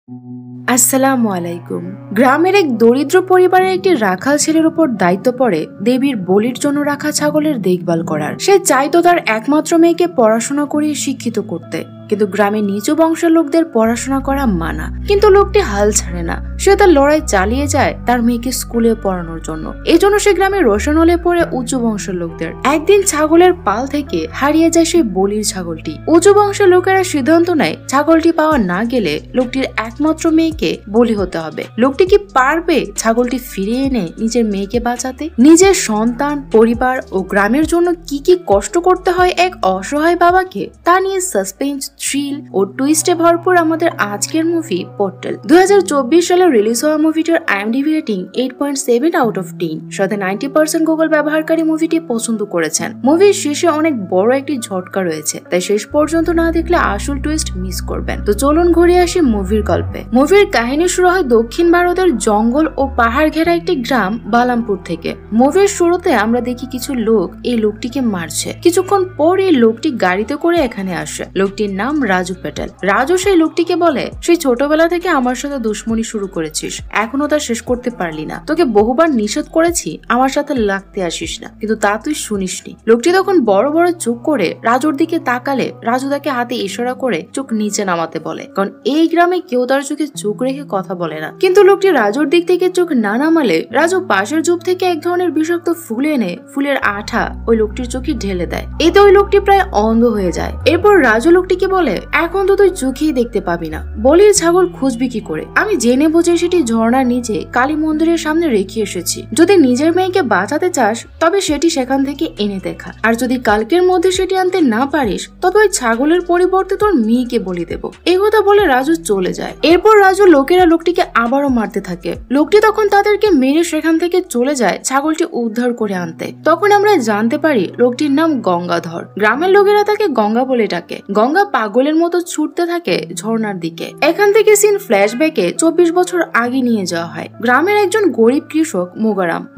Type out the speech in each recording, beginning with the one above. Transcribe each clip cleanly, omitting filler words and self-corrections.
আসসালামু আলাইকুম। গ্রামের এক দরিদ্র পরিবারের একটি রাখাল ছেলের উপর দায়িত্ব পড়ে দেবীর বলির জন্য রাখা ছাগলের দেখভাল করার। সে চাইতো তার একমাত্র মেয়েকে পড়াশোনা করিয়ে শিক্ষিত করতে, কিন্তু গ্রামের নিচু বংশের লোকদের পড়াশোনা করা মানা। কিন্তু লোকটি হাল ছাড়ে না, সে তার লড়াই চালিয়ে যায় তার মেয়েকে স্কুলে পড়ানোর জন্য। এই জন্য সে গ্রামে রোশন হলে পড়ে উঁচু বংশের লোকদের। একদিন ছাগলের পাল থেকে হারিয়ে যায় সেই বলির ছাগলটি। উঁচু বংশের লোকেরা সিদ্ধান্ত নেয় ছাগলটি পাওয়া না গেলে লোকটির একমাত্র মেয়েকে বলি হতে হবে। লোকটি কি পারবে ছাগলটি ফিরিয়ে এনে নিজের মেয়েকে বাঁচাতে? নিজের সন্তান, পরিবার ও গ্রামের জন্য কি কি কষ্ট করতে হয় এক অসহায় বাবাকে, তা নিয়ে সাসপেন্স, থ্রিল ও টুইস্টে ভরপুর আমাদের আজকের মুভি পোর্টাল। 2024 সালে রিলিজ হওয়া মুভিটির IMDb রেটিং 8.7 আউট অফ 10। সাথে 90% গুগল ব্যবহারকারী মুভিটি পছন্দ করেছেন। মুভির শেষে অনেক বড় একটি ঝটকা রয়েছে, তাই শেষ পর্যন্ত না দেখলে আসল টুইস্ট মিস করবেন। তো চলুন ঘুরে আসি মুভির গল্পে। মুভির কাহিনী শুরু হয় দক্ষিণ ভারতের জঙ্গল ও পাহাড় ঘেরা একটি গ্রাম বালামপুর থেকে। মুভির শুরুতে আমরা দেখি কিছু লোক এই লোকটিকে মারছে। কিছুক্ষণ পর এই লোকটি গাড়িতে করে এখানে আসে। লোকটির নাম রাজু প্যাটেল। রাজু সেই লোকটিকে বলে, সেই ছোটবেলা থেকে আমার সাথে দুশ্মনী শুরু করেছিস, এখনো তা শেষ করতে পারলি না। তোকে বহুবার নিষেধ করেছি আমার সাথে লাগতে আসিস না, কিন্তু তা তুই শুনিসনি। লোকটি তখন বড় বড় চোখ করে রাজুর দিকে তাকালে রাজু তাকে হাতে ইশারা করে চোখ নিচে নামাতে বলে, কারণ এই গ্রামে কেউ তার চোখে চোখ রেখে কথা বলে না। কিন্তু লোকটি রাজুর দিক থেকে চোখ না নামালে রাজু পাশের জুপ থেকে এক ধরনের বিষাক্ত ফুল এনে ফুলের আঠা ওই লোকটির চোখে ঢেলে দেয়। এতে ওই লোকটি প্রায় অন্ধ হয়ে যায়। এরপর রাজু লোকটিকে বলে, এখন তো তুই চোখেই দেখতে পাবি না, বলির ছাগল খুঁজবি কি করে? আমি জেনে বুঝে সেটি ঝর্ণার নিচে কালী মন্দিরের সামনে রেখে এসেছি। যদি নিজের মেয়েকে বাঁচাতে চাস তবে সেটি সেখান থেকে এনে দেখা, আর যদি কালকের মধ্যে সেটি আনতে না পারিস তবে ওই ছাগলের পরিবর্তে তোর মেয়েকে বলি দেব। এই কথা বলে রাজু চলে যায়। এরপর রাজু লোকেরা লোকটিকে আবারও মারতে থাকে। লোকটি তখন তাদেরকে মেরে সেখান থেকে চলে যায় ছাগলটি উদ্ধার করে আনতে। তখন আমরা জানতে পারি লোকটির নাম গঙ্গাধর। গ্রামের লোকেরা তাকে গঙ্গা বলে ডাকে। গঙ্গা পাগলের মতো ছুটতে থাকে ঝর্ণার দিকে। এখান থেকে সিন ফ্ল্যাশব্যাকে 24 বছর আগে নিয়ে যাওয়া হয়। গ্রামের একজন গরিব কৃষক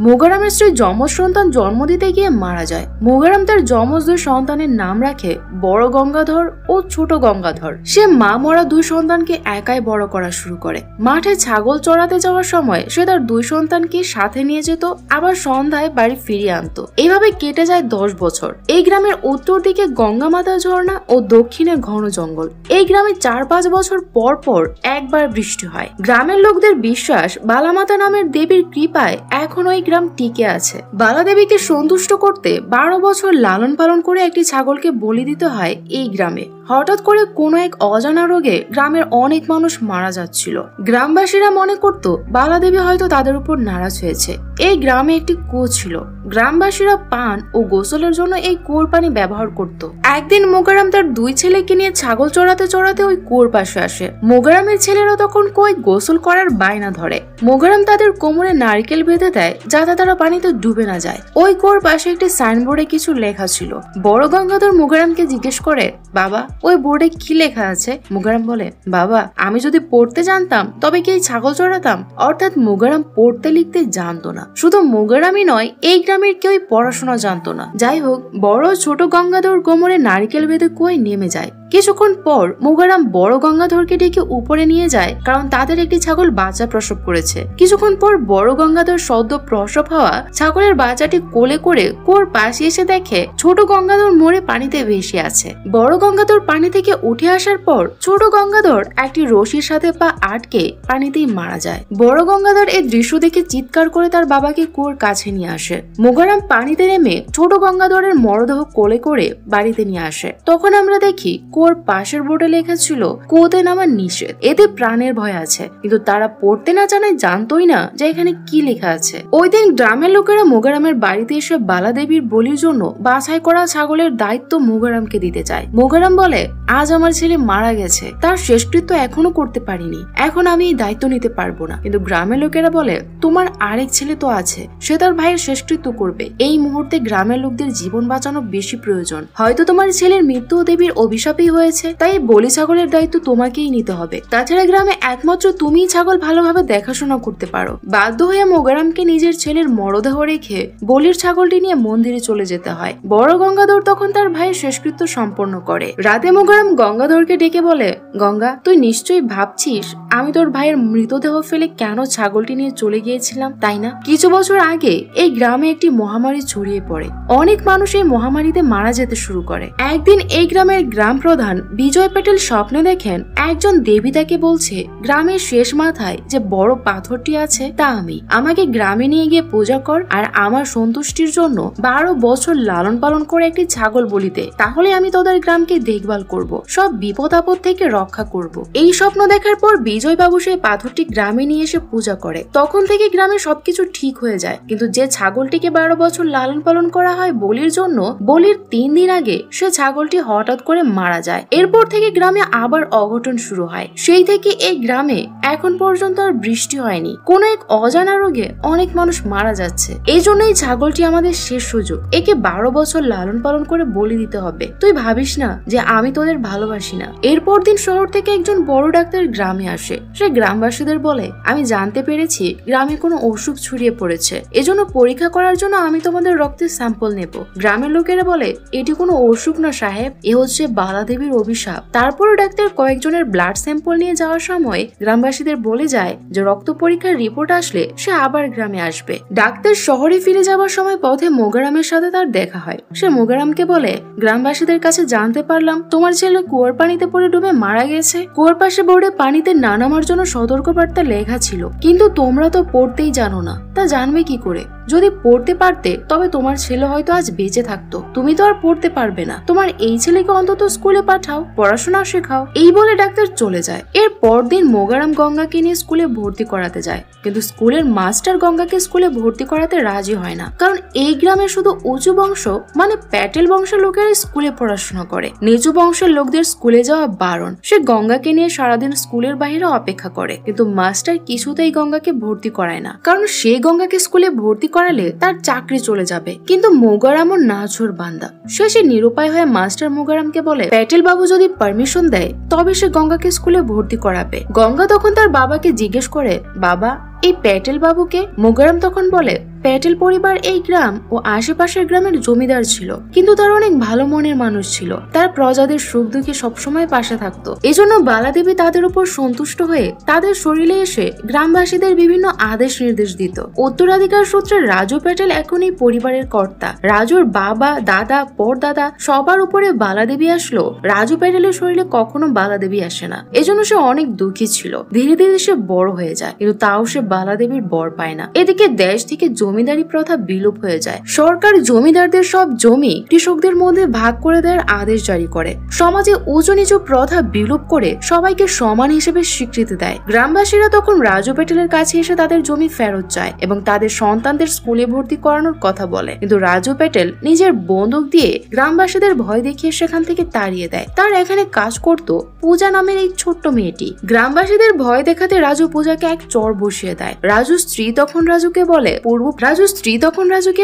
মোগারামের স্ত্রী যমজ সন্তান জন্ম দিতে গিয়ে মারা যায়। মোগারাম তার যমজ দুই সন্তানের নাম রাখে বড় গঙ্গাধর ও ছোট গঙ্গাধর। সে মা মরা দুই সন্তানকে একাই বড় করা শুরু করে। মাঠে ছাগল চড়াতে যাওয়ার সময় সে তার দুই সন্তানকে সাথে নিয়ে যেত, আবার সন্ধ্যায় বাড়ি ফিরিয়ে আনতো। এইভাবে কেটে যায় 10 বছর। এই গ্রামের উত্তর দিকে গঙ্গা মাতা ঝর্ণা ও দক্ষিণে ঘন জঙ্গল। এই গ্রামে 4-5 বছর পর পর একবার বৃষ্টি হয়। গ্রামের লোকদের বিশ্বাস বালামাতা নামের দেবীর কৃপায় এখনো এই গ্রাম টিকে আছে। বালা দেবীকে সন্তুষ্ট করতে 12 বছর লালন পালন করে একটি ছাগলকে বলি দিতে হয় এই গ্রামে। হঠাৎ করে কোনো এক অজানা রোগে গ্রামের অনেক মানুষ মারা যাচ্ছিল। গ্রামবাসীরা মনে করত বালা দেবী হয়তো তাদের উপর নারাজ হয়েছে। এই গ্রামে একটি কুয়ো ছিল। গ্রামবাসীরা পান ও গোসলের জন্য এই কুয়োর পানি ব্যবহার করত। একদিন মোগারাম তার দুই ছেলেকে নিয়ে ছাগল চড়াতে চড়াতে ওই কুয়োর পাশে আসে। মোগারামের ছেলেরা তখন কুয়োয় গোসল করার বায়না ধরে। মোগারাম তাদের কোমরে নারকেল বেঁধে দেয় যাতে তারা পানিতে ডুবে না যায়। ওই কুয়োর পাশে একটি সাইনবোর্ডে কিছু লেখা ছিল। বড় গঙ্গাধর মোগারামকে জিজ্ঞেস করে, বাবা ওই বোর্ডে কি লেখা আছে? মোগারাম বলে, বাবা আমি যদি পড়তে জানতাম তবে কি এই ছাগল চড়াতাম? অর্থাৎ মোগারাম পড়তে লিখতে জানতো না। শুধু মোগারামই নয়, এই গ্রামের কেউই পড়াশোনা জানতো না। যাই হোক, বড় ছোট গঙ্গাধর কোমরে নারকেল বেঁধে কুয়োয় নেমে যায়। কিছুক্ষণ পর মোগারাম বড় গঙ্গাধরকে ডেকে উপরে নিয়ে যায়, কারণ তাদের একটি ছাগল বাচ্চা প্রসব করেছে। কিছুক্ষণ পর বড় গঙ্গাধর সদ্য প্রসব হওয়া ছাগলের বাচ্চাটি কোলে করে কুয়োর পাশে এসে দেখে ছোট গঙ্গাধর মরে পানিতে ভেসে আছে। বড় গঙ্গাধর পানি থেকে উঠে আসার পর ছোট গঙ্গাধর একটি রশির সাথে পা আটকে পানিতেই মারা যায়। বড় গঙ্গাধর এই দৃশ্য দেখে চিৎকার করে তার বাবাকে কুয়োর কাছে নিয়ে আসে। মোগারাম পানিতে নেমে ছোট গঙ্গাধরের মরদেহ কোলে করে বাড়িতে নিয়ে আসে। তখন আমরা দেখি কুয়োর পাশের বোর্ডে লেখা ছিল কুয়োতে নামা নিষেধ, এতে প্রাণের ভয় আছে। কিন্তু তারা পড়তে না জানায় জানতোই না যে এখানে কি লেখা আছে। ওই দিন গ্রামের লোকেরা মোগারামের বাড়িতে এসে বালা দেবীর বলির জন্য বাছাই করা ছাগলের দায়িত্ব মোগারামকে দিতে চায়। মোগারাম বলে, আজ আমার ছেলে মারা গেছে, তার শেষকৃত্য এখনো করতে পারিনি, এখন আমি এই দায়িত্ব নিতে পারবো না। কিন্তু গ্রামের লোকেরা বলে, তোমার আরেক ছেলে তো আছে, সে তার ভাইয়ের শেষকৃত্য করবে। এই মুহূর্তে গ্রামের লোকদের জীবন বাঁচানো বেশি প্রয়োজন। হয়তো তোমার ছেলের মৃত্যু দেবীর অভিশাপে দেরি হয়েছে, তাই বলি ছাগলের দায়িত্ব তোমাকেই নিতে হবে। তাছাড়া গ্রামে একমাত্র তুমিই ছাগল ভালোভাবে দেখাশোনা করতে পারো। বাধ্য হয়ে মোগারামকে নিজের ছেলের মরদেহ রেখে বলির ছাগলটি নিয়ে মন্দিরে চলে যেতে হয়। বড় গঙ্গাধর তখন তার ভাইয়ের শেষকৃত্য সম্পন্ন করে। রাতে মোগারাম গঙ্গাধরকে ডেকে বলে, গঙ্গা, তুই নিশ্চয়ই ভাবছিস আমি তোর ভাইয়ের মৃতদেহ ফেলে কেন ছাগলটি নিয়ে চলে গিয়েছিলাম, তাই না? কিছু বছর আগে এই গ্রামে একটি মহামারী ছড়িয়ে পড়ে। অনেক মানুষ এই মহামারীতে মারা যেতে শুরু করে। একদিন এই গ্রামের গ্রাম প্রধান বিজয় প্যাটেল স্বপ্নে দেখেন একজন দেবী তাকে বলছে, গ্রামের শেষ মাথায় যে বড় পাথরটি আছে তা আমি, আমাকে গ্রামে নিয়ে গিয়ে পূজা কর আর আমার সন্তুষ্টির জন্য 12 বছর লালন পালন করে একটি ছাগল বলিতে, তাহলে আমি তোদের গ্রামকে দেখভাল করব, সব বিপদ আপদ থেকে রক্ষা করব। এই স্বপ্ন দেখার পর বিজয় বাবু সেই পাথরটি গ্রামে নিয়ে এসে পূজা করে। তখন থেকে গ্রামে সবকিছু ঠিক হয়ে যায়। কিন্তু যে ছাগলটিকে 12 বছর লালন পালন করা হয় বলির জন্য, বলির 3 দিন আগে সে ছাগলটি হঠাৎ করে মারা যায়। এরপর থেকে গ্রামে আবার অঘটন শুরু হয়। সেই থেকে এই গ্রামে এখন পর্যন্ত আর বৃষ্টি হয়নি। কোন এক অজানা রোগে অনেক মানুষ মারা যাচ্ছে। এই জন্য এই ছাগলটি আমাদের শেষ সুযোগ। একে 12 বছর লালন পালন করে বলি দিতে হবে। তুই ভাবিস না যে আমি তোদের ভালোবাসি না। এরপর দিন শহর থেকে একজন বড় ডাক্তার গ্রামে আসে। সে গ্রামবাসীদের বলে, আমি জানতে পেরেছি গ্রামে কোনো অসুখ ছড়িয়ে পড়েছে, এজন্য পরীক্ষা করার জন্য আমি তোমাদের রক্তের স্যাম্পল নেব। গ্রামের লোকেরা বলে, এটি কোনো অসুখ না সাহেব, এ হচ্ছে বালাদেবীর অভিশাপ। তারপর ডাক্তার কয়েকজনের ব্লাড স্যাম্পল নিয়ে যাওয়ার সময় গ্রামবাসীদের বলে যায় যে রক্ত পরীক্ষার রিপোর্ট আসলে সে আবার গ্রামে আসবে। ডাক্তার শহরে ফিরে যাওয়ার সময় পথে মোগারামের সাথে তার দেখা হয়। সে মোগারামকে বলে, গ্রামবাসীদের কাছে জানতে পারলাম তোমার ছেলে কুয়োর পানিতে পড়ে ডুবে মারা গেছে। কুয়োর পাশে বোর্ডে পানিতে না নামার জন্য সতর্কবার্তা লেখা ছিল, কিন্তু তোমরা তো পড়তেই জানো না, তা জানবে কি করে? যদি পড়তে পারতে তবে তোমার ছেলে হয়তো আজ বেঁচে থাকতো। তুমি তো আর পড়তে পারবে না, তোমার এই ছেলেকে অন্তত স্কুলে পাঠাও, পড়াশোনা শেখাও। এই বলে ডাক্তার চলে যায়। এর পরদিন মোগারাম গঙ্গাকে নিয়ে স্কুলে ভর্তি করাতে যায়, কিন্তু স্কুলের মাস্টার গঙ্গাকে স্কুলে ভর্তি করাতে রাজি হয় না, কারণ এই গ্রামে শুধু উঁচু বংশ মানে প্যাটেল বংশের লোকেরা স্কুলে পড়াশোনা করে, নিচু বংশের লোকদের স্কুলে যাওয়া বারণ। সে গঙ্গাকে নিয়ে সারাদিন স্কুলের বাইরে অপেক্ষা করে, কিন্তু মাস্টার কিছুতেই গঙ্গাকে ভর্তি করায় না, কারণ সে গঙ্গাকে স্কুলে ভর্তি করালে তার চাকরি চলে যাবে। কিন্তু মোগারামও নাছোড় বান্দা। সে নিরুপায় হয়ে মাস্টার মোগারামকে বলে, প্যাটেল বাবু যদি পারমিশন দেয় তবে সে গঙ্গাকে স্কুলে ভর্তি করাবে। গঙ্গা তখন তার বাবাকে জিজ্ঞেস করে, বাবা, এই প্যাটেল বাবুকে? মোগারাম তখন বলে, প্যাটেল পরিবার এই গ্রাম ও আশেপাশের গ্রামের জমিদার ছিল, কিন্তু তার অনেক ভালো মনের মানুষ ছিল। তার প্রজাদের সুখ দুঃখে সবসময় পাশে থাকতো। এজন্য বালাদেবী তাদের উপর সন্তুষ্ট হয়ে তাদের শরীরে এসে গ্রামবাসীদের বিভিন্ন আদেশ নির্দেশ দিত। উত্তরাধিকার সূত্রে রাজু প্যাটেল এখন এই পরিবারের কর্তা। রাজুর বাবা, দাদা, পরদাদা সবার উপরে বালাদেবী আসলো, রাজু প্যাটেলের শরীরে কখনো বালাদেবী আসে না। এজন্য সে অনেক দুঃখী ছিল। ধীরে ধীরে সে বড় হয়ে যায়, কিন্তু তাও সে বালাদেবীর বর পায় না। এদিকে দেশ থেকে জমিদারি প্রথা বিলোপ হয়ে যায়। সরকার জমিদারদের সব জমি কৃষকদের মধ্যে ভাগ করে দেওয়ার আদেশ জারি করে। সমাজে উঁচু নিচু প্রথা বিলোপ করে সবাইকে সমান হিসেবে স্বীকৃতি দেয়। গ্রামবাসীরা তখন রাজু প্যাটেলের কাছে এসে তাদের জমি ফেরত চায় এবং তাদের সন্তানদের স্কুলে ভর্তি করানোর কথা বলে, কিন্তু রাজু প্যাটেল নিজের বন্দুক দিয়ে গ্রামবাসীদের ভয় দেখিয়ে সেখান থেকে তাড়িয়ে দেয়। তার এখানে কাজ করত পূজা নামের এই ছোট্ট মেয়েটি। গ্রামবাসীদের ভয় দেখাতে রাজু পূজাকে এক চর বসিয়ে দেয়। রাজুর স্ত্রী তখন রাজুকে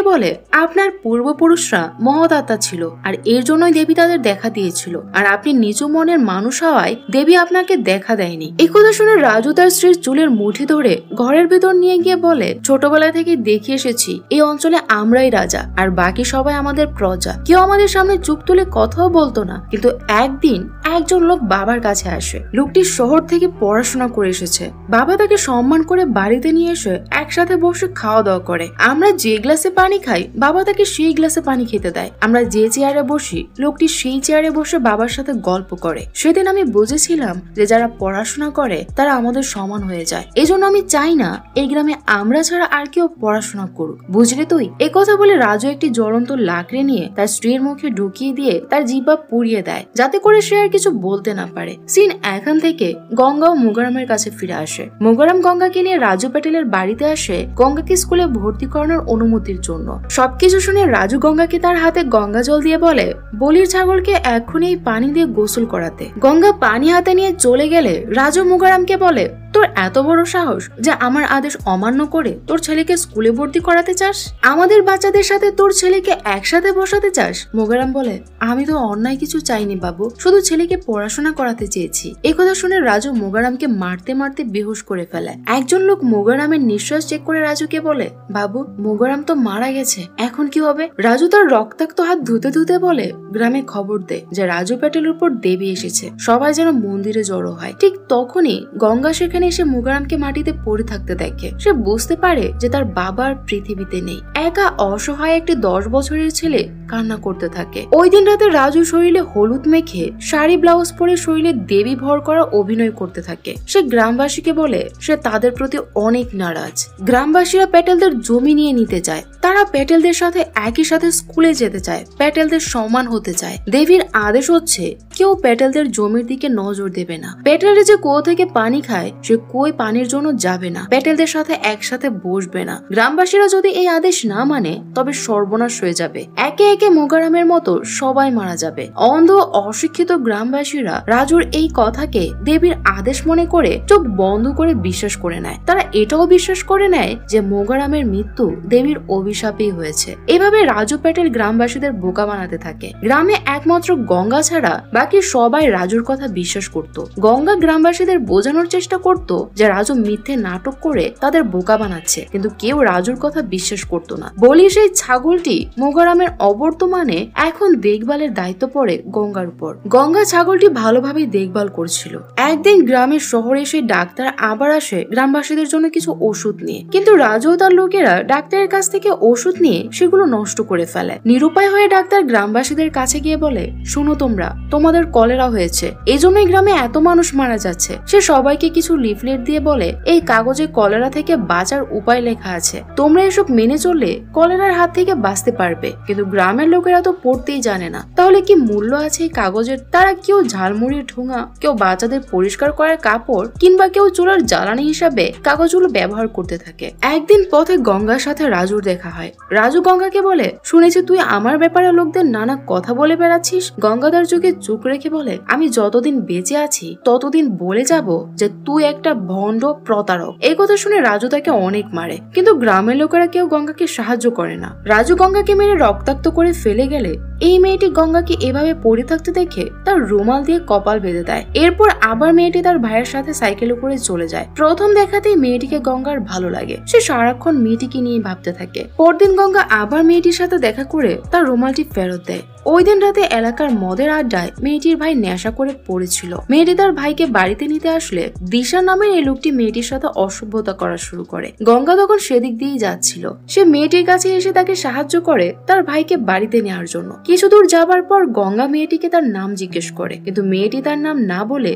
বলে, আপনার পূর্বপুরুষরা মহৎ আত্মা ছিল আর এর জন্যই দেবী তাদের দেখা দিয়েছিল, আর আপনি নিচু মনের মানুষ হওয়ায় দেবী আপনাকে দেখা দেয়নি। এই কথা শুনে রাজু তার স্ত্রীর চুলের মুঠি ধরে ঘরের ভেতর নিয়ে গিয়ে বলে, ছোটবেলা থেকে দেখে এসেছি এই অঞ্চলে আমরাই রাজা আর বাকি সবাই আমাদের প্রজা। কেউ আমাদের সামনে চুপ তুলে কথাও বলতো না। কিন্তু একদিন একজন লোক বাবার কাছে আসে। লোকটি শহর থেকে পড়াশোনা করে এসেছে। বাবা তাকে সম্মান করে বাড়িতে নিয়ে এসে একসাথে বসে খাওয়া দাওয়া করে। আমরা যে গ্লাসে পানি খাই বাবা তাকে সেই গ্লাসে পানি খেতে দেয়। আমরা যে চেয়ারে বসি লোকটি সেই চেয়ারে বসে বাবার সাথে গল্প করে। সেদিন আমি বুঝেছিলাম যে যারা পড়াশোনা করে তারা আমাদের সমান হয়ে যায়। এজন্য আমি চাই না এই গ্রামে আমরা ছাড়া আর কেউ পড়াশোনা করুক, বুঝলি তুই? একথা বলে রাজু একটি জ্বলন্ত লাকড়ি নিয়ে তার স্ত্রীর মুখে ঢুকিয়ে দিয়ে তার জিহ্বা পুড়িয়ে দেয়, যাতে করে সে আর কিছু বলতে না পারে। সিন এখান থেকে গঙ্গা ও মোগারামের কাছে ফিরে আসে। মোগারাম গঙ্গাকে নিয়ে রাজু প্যাটেলের বাড়িতে আসে গঙ্গাকে স্কুলে ভর্তি ভর্তি করানোর অনুমতির জন্য। সবকিছু শুনে রাজু গঙ্গাকে তার হাতে গঙ্গা জল দিয়ে বলে বলির ছাগলকে এক্ষুনি এই পানি দিয়ে গোসল করাতে। গঙ্গা পানি হাতে নিয়ে চলে গেলে রাজু মোগারামকে বলে তোর এত বড় সাহস যে আমার আদেশ অমান্য করে তোর ছেলেকে স্কুলে ভর্তি করাতে চাস, আমাদের বাচ্চাদের সাথে তোর ছেলেকে একসাথে বসাতে চাস। মোগারাম বলে আমি তো অন্যায় কিছু চাইনি বাবু, শুধু ছেলেকে পড়াশোনা করাতে চেয়েছি। এই কথা শুনে রাজু মোগারামকে মারতে মারতে বেহুশ করে ফেলে। একজন লোক মোগারামের নিঃশ্বাস চেক করে রাজুকে বলে বাবু মোগারাম তো মারা গেছে, এখন কি হবে? রাজু তার রক্তাক্ত হাত ধুতে ধুতে বলে গ্রামে খবর দে যে রাজু প্যাটেলের উপর দেবী এসেছে, সবাই যেন মন্দিরে জড়ো হয়। ঠিক তখনই গঙ্গা সেখানে এসে মোগারামকে মাটিতে পড়ে থাকতে দেখে। সে বুঝতে পারে যে তার বাবা আর পৃথিবীতে নেই। একা অসহায় একটি 10 বছরের ছেলে কান্না করতে থাকে। ওই দিন রাতে রাজু শরীরে হলুদ মেখে শাড়ি ব্লাউজ পরে শরীরে দেবী ভর করা অভিনয় করতে থাকে। সে গ্রামবাসীকে বলে সে তাদের প্রতি অনেক নারাজ। গ্রামবাসীরা প্যাটেলদের জমি নিয়ে নিতে চায়, তারা প্যাটেলদের সাথে একই সাথে স্কুলে যেতে চায়, প্যাটেলদের সমান হতে চায়। দেবীর আদেশ হচ্ছে কেউ প্যাটেলদের জমির দিকে নজর দেবে না। প্যাটেলরা যে কুয়ো থেকে পানি খায় সে কুয়োয় পানির জন্য যাবে না, প্যাটেলদের সাথে একসাথে বসবে না। গ্রামবাসীরা যদি এই আদেশ না মানে তবে সর্বনাশ হয়ে যাবে। একে একে মোগারামের মতো সবাই মারা যাবে। অন্ধ অশিক্ষিত গ্রামবাসীরা রাজুর এই কথাকে দেবীর আদেশ মনে করে চোখ বন্ধ করে বিশ্বাস করে নেয়। তারা এটাও বিশ্বাস করে নেয় যে মোগারামের মৃত্যু দেবীর অভিশাপেই হয়েছে। এভাবে রাজু প্যাটেল গ্রামবাসীদের বোকা বানাতে থাকে। গ্রামে একমাত্র গঙ্গা ছাড়া বাকি সবাই রাজুর কথা বিশ্বাস করত। গঙ্গা গ্রামবাসীদের বোঝানোর চেষ্টা করত যে রাজু মিথ্যে নাটক করে তাদের বোকা বানাচ্ছে, কিন্তু কেউ রাজুর কথা বিশ্বাস করত না। বলি সেই ছাগলটি মোগারামের অবর্তমানে এখন দেখভালের দায়িত্ব পড়ে গঙ্গার উপর। গঙ্গা ছাগলটি ভালোভাবে দেখভাল করছিল। একদিন গ্রামের শহরে এসে ডাক্তার আবার আসে গ্রামবাসীদের জন্য কিছু ওষুধ নিয়ে, কিন্তু রাজু ও তার লোকেরা ডাক্তারের কাছ থেকে ওষুধ নিয়ে সেগুলো নষ্ট করে ফেলে। নিরুপায় হয়ে ডাক্তার গ্রামবাসীদের কাছে গিয়ে বলে শুনো তোমরা, তোমাদের কলেরা হয়েছে, এই জন্যই গ্রামে এত মানুষ মারা যাচ্ছে। সে সবাইকে কিছু লিফলেট দিয়ে বলে এই কাগজে কলেরা থেকে বাঁচার উপায় লেখা আছে, তোমরা এসব মেনে চললে কলেরার হাত থেকে বাঁচতে পারবে। কিন্তু গ্রামের লোকেরা তো পড়তেই জানে না, তাহলে কি মূল্য আছে এই কাগজের? তারা কেউ ঝালমুড়ির ঠোঙা, কেউ বাচ্চাদের পরিষ্কার করার কাপড়, কিংবা কেউ চুলার জ্বালানি হিসাবে কাগজগুলো ব্যবহার করতে থাকে। একদিন পথে গঙ্গার সাথে রাজুর দেখা হয়। রাজু গঙ্গাকে বলে শুনেছি তুই আমার ব্যাপারে লোকদের নানা কথা বলে বেড়াচ্ছিস। গঙ্গাদার চোখে চোখ রেখে বলে আমি যতদিন বেঁচে আছি ততদিন বলে যাব যে তুই একটা ভণ্ড প্রতারক। এই কথা শুনে রাজু তাকে অনেক মারে, কিন্তু গ্রামের লোকেরা কেউ গঙ্গাকে সাহায্য করে না। রাজু গঙ্গাকে মেরে রক্তাক্ত করে ফেলে গেলে এই মেয়েটি গঙ্গাকে এভাবে পড়ে থাকতে দেখে তার রুমাল দিয়ে কপাল বেঁধে দেয়। এরপর আবার মেয়েটি তার ভাইয়ের সাথে সাইকেলে করে চলে যায়। প্রথম দেখাতেই মেয়েটিকে গঙ্গার ভালো লাগে। সে সারাক্ষণ মেয়েটিকে নিয়ে ভাবতে থাকে। পরদিন গঙ্গা আবার মেয়েটির সাথে দেখা করে তার রুমালটি ফেরত দেয়। ওই দিন রাতে এলাকার মদের আড্ডায় মেয়েটির ভাই নেশা করে পড়েছিল। মেয়েটি তার ভাইকে বাড়িতে নিতে আসলে দিশা নামের এই লোকটি মেয়েটির সাথে অসভ্যতা করা শুরু করে। গঙ্গা তখন সেদিক দিয়েই যাচ্ছিল। সে মেয়েটির কাছে এসে তাকে সাহায্য করে তার ভাইকে বাড়িতে নেওয়ার জন্য। কিছু দূর যাবার পর গঙ্গা মেয়েটিকে তার নাম জিজ্ঞেস করে, কিন্তু মেয়েটি তার নাম না বলে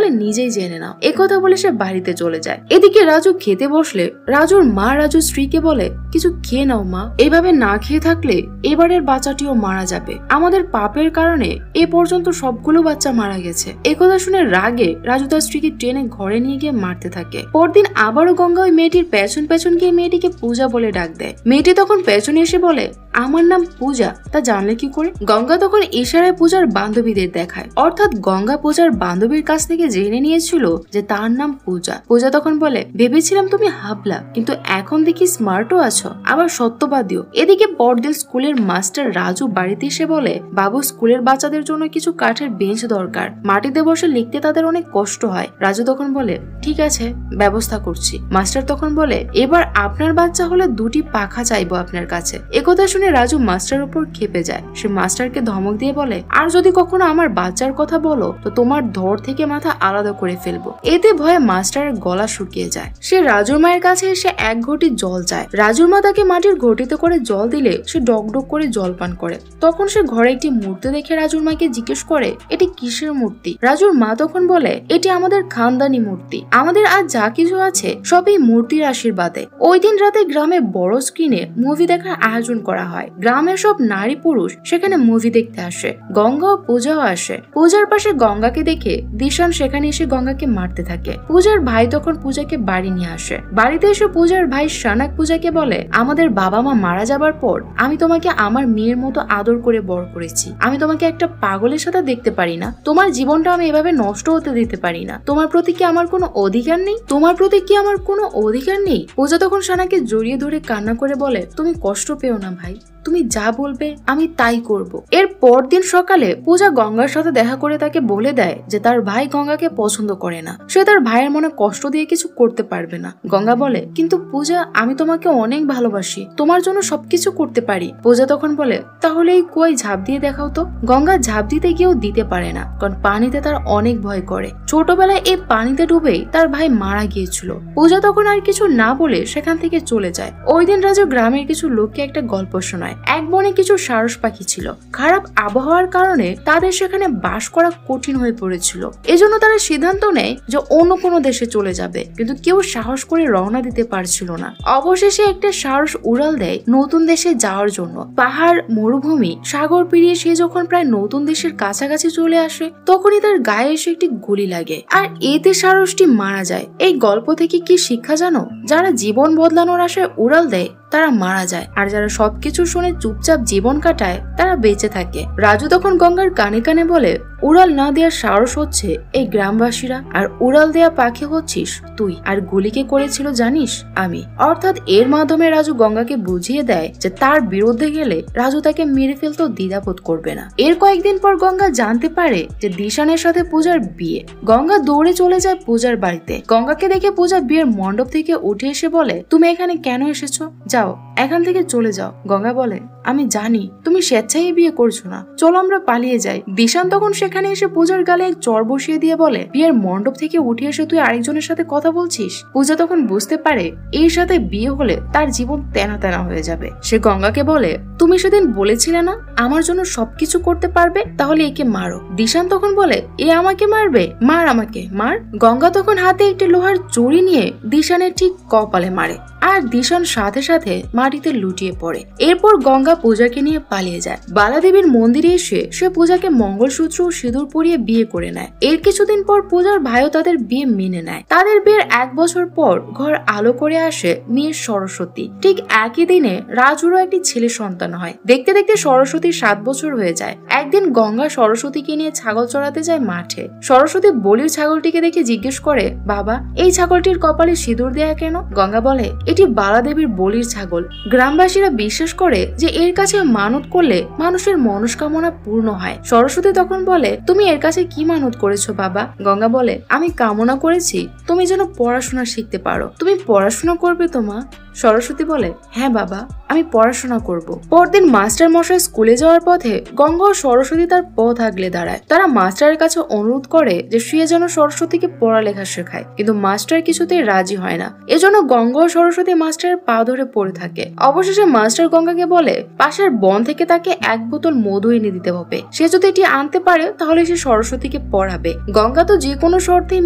নিজেই জেনে নাও। একথা বলে সে বাড়িতে চলে যায়। এদিকে রাজু খেতে বসলে রাজুর মা রাজুর স্ত্রীকে বলে কিছু খেয়ে নাও মা, এভাবে না খেয়ে থাকলে এবারের বাচ্চাটিও মারা যাবে। আমাদের পাপের কারণে এ পর্যন্ত সবগুলো বাচ্চা মারা গেছে। একথা শুনে রাগে রাজু তার স্ত্রীকে টেনে ঘরে নিয়ে গিয়ে মারতে থাকে। পরদিন আবারও গঙ্গা ওই মেয়েটির পেছন পেছন গিয়ে মেয়েটিকে পূজা বলে ডাক দেয়। মেয়েটি তখন পেছনে এসে বলে আমার নাম পূজা, তা জানলে কি করে? গঙ্গা তখন ইশারায় পূজার বান্ধবীদের দেখায়, অর্থাৎ গঙ্গা পূজার বান্ধবীর কাছ থেকে জেনে নিয়েছিল যে তার নাম পূজা। পূজা তখন বলে ভেবেছিলাম তুমি হাবলা, কিন্তু এখন দেখি স্মার্টও আছো, আবার সত্যবাদীও। এদিকে পরদিন স্কুলের মাস্টার রাজু বাড়িতে এসে বলে বাবু স্কুলের বাচ্চাদের জন্য কিছু কাঠের বেঞ্চ দরকার, মাটিতে বসে লিখতে তাদের অনেক কষ্ট হয়। রাজু তখন বলে ঠিক আছে ব্যবস্থা করছি। মাস্টার তখন বলে এবার আপনার বাচ্চা হলে 2টি পাখা চাইবো আপনার কাছে। একথা শুনে রাজু মাস্টার উপর খেপে যায়। সে মাস্টারকে ধমক দিয়ে বলে আর যদি কখনো আমার বাচ্চার কথা বলো তো তোমার ধর থেকে মাথা আলাদা করে ফেলবো। এতে ভয়ে মাস্টারের গলা শুকিয়ে যায়। সে রাজুর মায়ের কাছে এসে 1 ঘটি জল চায়। রাজুর মা তাকে মাটির ঘটিতে করে জল দিলে সে ডকডক করে জল পান করে। তখন সে ঘরে একটি মূর্তি দেখে রাজুর মাকে জিজ্ঞেস করে এটি কিসের মূর্তি? রাজুর মা তখন বলে এটি আমাদের খানদানি মূর্তি, আমাদের আজ যা কিছু আছে সবই মূর্তির আশীর্বাদে। ওই দিন রাতে গ্রামে বড় স্ক্রিনে মুভি দেখার আয়োজন করা হয়। গ্রামের সব নারী পুরুষ সেখানে মুভি দেখতে আসে। গঙ্গা ও পূজাও আসে। পূজার পাশে গঙ্গাকে দেখে দিশান সেখানে এসে গঙ্গাকে মারতে থাকে। পূজার ভাই তখন পূজাকে বাড়ি নিয়ে আসে। বাড়িতে এসে পূজার ভাই শানাক পূজাকে বলে, আমাদের বাবা মা মারা যাবার পর আমি তোমাকে আমার মেয়ের মতো আদর করে বড় করেছি। আমি তোমাকে একটা পাগলের সাথে দেখতে পারি না। তোমার জীবনটা আমি এভাবে নষ্ট হতে দিতে পারি না। তোমার প্রতি কি আমার কোনো অধিকার নেই? তোমার প্রতি কি আমার কোনো অধিকার নেই? পূজা তখন শানাকে জড়িয়ে ধরে কান্না করে বলে, তুমি কষ্ট পেও না ভাই, তুমি যা বলবে আমি তাই করব। এর পরদিন সকালে পূজা গঙ্গার সাথে দেখা করে তাকে বলে দেয় যে তার ভাই গঙ্গাকে পছন্দ করে না, সে তার ভাইয়ের মনে কষ্ট দিয়ে কিছু করতে পারবে না। গঙ্গা বলে, কিন্তু পূজা আমি তোমাকে অনেক ভালোবাসি, তোমার জন্য সবকিছু করতে পারি। পূজা তখন বলে, তাহলে এই কুয়ায় ঝাঁপ দিয়ে দেখাও তো। গঙ্গা ঝাঁপ দিতে গিয়েও দিতে পারে না, কারণ পানিতে তার অনেক ভয় করে। ছোটবেলায় এই পানিতে ডুবেই তার ভাই মারা গিয়েছিল। পূজা তখন আর কিছু না বলে সেখান থেকে চলে যায়। ওই দিন রাজু গ্রামের কিছু লোককে একটা গল্প শোনায়। এক বনে কিছু সারস পাখি ছিল। খারাপ আবহাওয়ার কারণে তাদের সেখানে বাস করা কঠিন হয়ে পড়েছিল। এজন্য তারা সিদ্ধান্ত নেয় যে অন্য কোনো দেশে চলে যাবে, কিন্তু কেউ সাহস করে রওনা দিতে পারছিল না। অবশেষে একটা সারস উড়াল দেয় নতুন দেশে যাওয়ার জন্য। পাহাড়, মরুভূমি, সাগর পেরিয়ে সে যখন প্রায় নতুন দেশের কাছাকাছি চলে আসে, তখনই তার গায়ে এসে একটি গুলি লাগে, আর এতে সারসটি মারা যায়। এই গল্প থেকে কি শিক্ষা জানো? যারা জীবন বদলানোর আশায় উড়াল দেয় তারা মারা যায়, আর যারা সবকিছু শুনে চুপচাপ জীবন কাটায় তারা বেঁচে থাকে। রাজু তখন গঙ্গার কানে কানে বলে, উড়াল না দেওয়ার সাহস হচ্ছে এই গ্রামবাসীরা, আর উড়াল দেয়া পাখি হচ্ছিস তুই, আর গুলিকে করেছিল জানিস আমি। অর্থাৎ এর মাধ্যমে রাজু গঙ্গাকে বুঝিয়ে দেয় যে তার বিরুদ্ধে গেলে রাজু তাকে মেরে ফেলতেও দ্বিধাবোধ করবে না। এর কয়েকদিন পর গঙ্গা জানতে পারে যে দিশানের সাথে পূজার বিয়ে। গঙ্গা দৌড়ে চলে যায় পূজার বাড়িতে। গঙ্গাকে দেখে পূজা বিয়ের মণ্ডপ থেকে উঠে এসে বলে, তুমি এখানে কেন এসেছো? যাও, এখান থেকে চলে যাও। গঙ্গা বলে, আমি জানি তুমি স্বেচ্ছায় বিয়ে করছো না, চলো আমরা পালিয়ে যাই। দিশান তখন সেখানে এসে পূজার গালে এক চর বসিয়ে দিয়ে বলে, বিয়ের মণ্ডপ থেকে উঠে এসে তুই আরেকজনের সাথে কথা বলছিস? পূজা তখন বুঝতে পারে এর সাথে বিয়ে হলে তার জীবন তেনা তেনা হয়ে যাবে। সে গঙ্গাকে বলে, তুমি সেদিন বলেছিলে না আমার জন্য সবকিছু করতে পারবে, তাহলে একে মারো। দিশান তখন বলে, এ আমাকে মারবে? মার, আমাকে মার। গঙ্গা তখন হাতে একটি লোহার চুরি নিয়ে দিশানের ঠিক কপালে মারে, আর দিশান সাথে সাথে মাটিতে লুটিয়ে পড়ে। এরপর গঙ্গা পূজাকে নিয়ে পালিয়ে যায়। বালাদেবীর মন্দিরে এসে সে পূজাকে মঙ্গলসূত্র ও সিঁদুর পরিয়ে বিয়ে করে নেয়। এর কিছুদিন পর পূজার ভাইও তাদের বিয়ে মেনে নেয়। তাদের বিয়ের 1 বছর পর ঘর আলো করে আসে মেয়ে সরস্বতী। ঠিক একই দিনে রাজুরও একটি ছেলে সন্তান হয়। দেখতে দেখতে সরস্বতীর 7 বছর হয়ে যায়। একদিন গঙ্গা সরস্বতীকে নিয়ে ছাগল চড়াতে যায় মাঠে। সরস্বতী বলির ছাগলটিকে দেখে জিজ্ঞেস করে, বাবা, এই ছাগলটির কপালে সিঁদুর দেয়া কেন? গঙ্গা বলে, এটি বালাদেবীর বলির ছাগল। গ্রামবাসীরা বিশ্বাস করে যে এর কাছে মানত করলে মানুষের মনস্কামনা পূর্ণ হয়। সরস্বতী তখন বলে, তুমি এর কাছে কি মানত করেছো বাবা? গঙ্গা বলে, আমি কামনা করেছি তুমি যেন পড়াশোনা শিখতে পারো। তুমি পড়াশোনা করবে তো মা? সরস্বতী বলে, হ্যাঁ বাবা, আমি পড়াশোনা করব। পরদিন মাস্টার মশাই স্কুলে যাওয়ার পথে গঙ্গা ও সরস্বতী তার পথ আগলে দাঁড়ায়। তারা মাস্টারের কাছে অনুরোধ করে যে সে যেন সরস্বতীকে পড়ালেখা শেখায়, কিন্তু মাস্টার কিছুতেই রাজি হয় না। এজন্য গঙ্গা ও সরস্বতী মাস্টারের পা ধরে পড়ে থাকে। অবশেষে মাস্টার গঙ্গাকে বলে, পাশের বন থেকে তাকে 1 বোতল মধু এনে দিতে হবে। সে যদি এটি আনতে পারে তাহলে সে সরস্বতীকে পড়াবে। গঙ্গা তো যে কোনো শর্তেই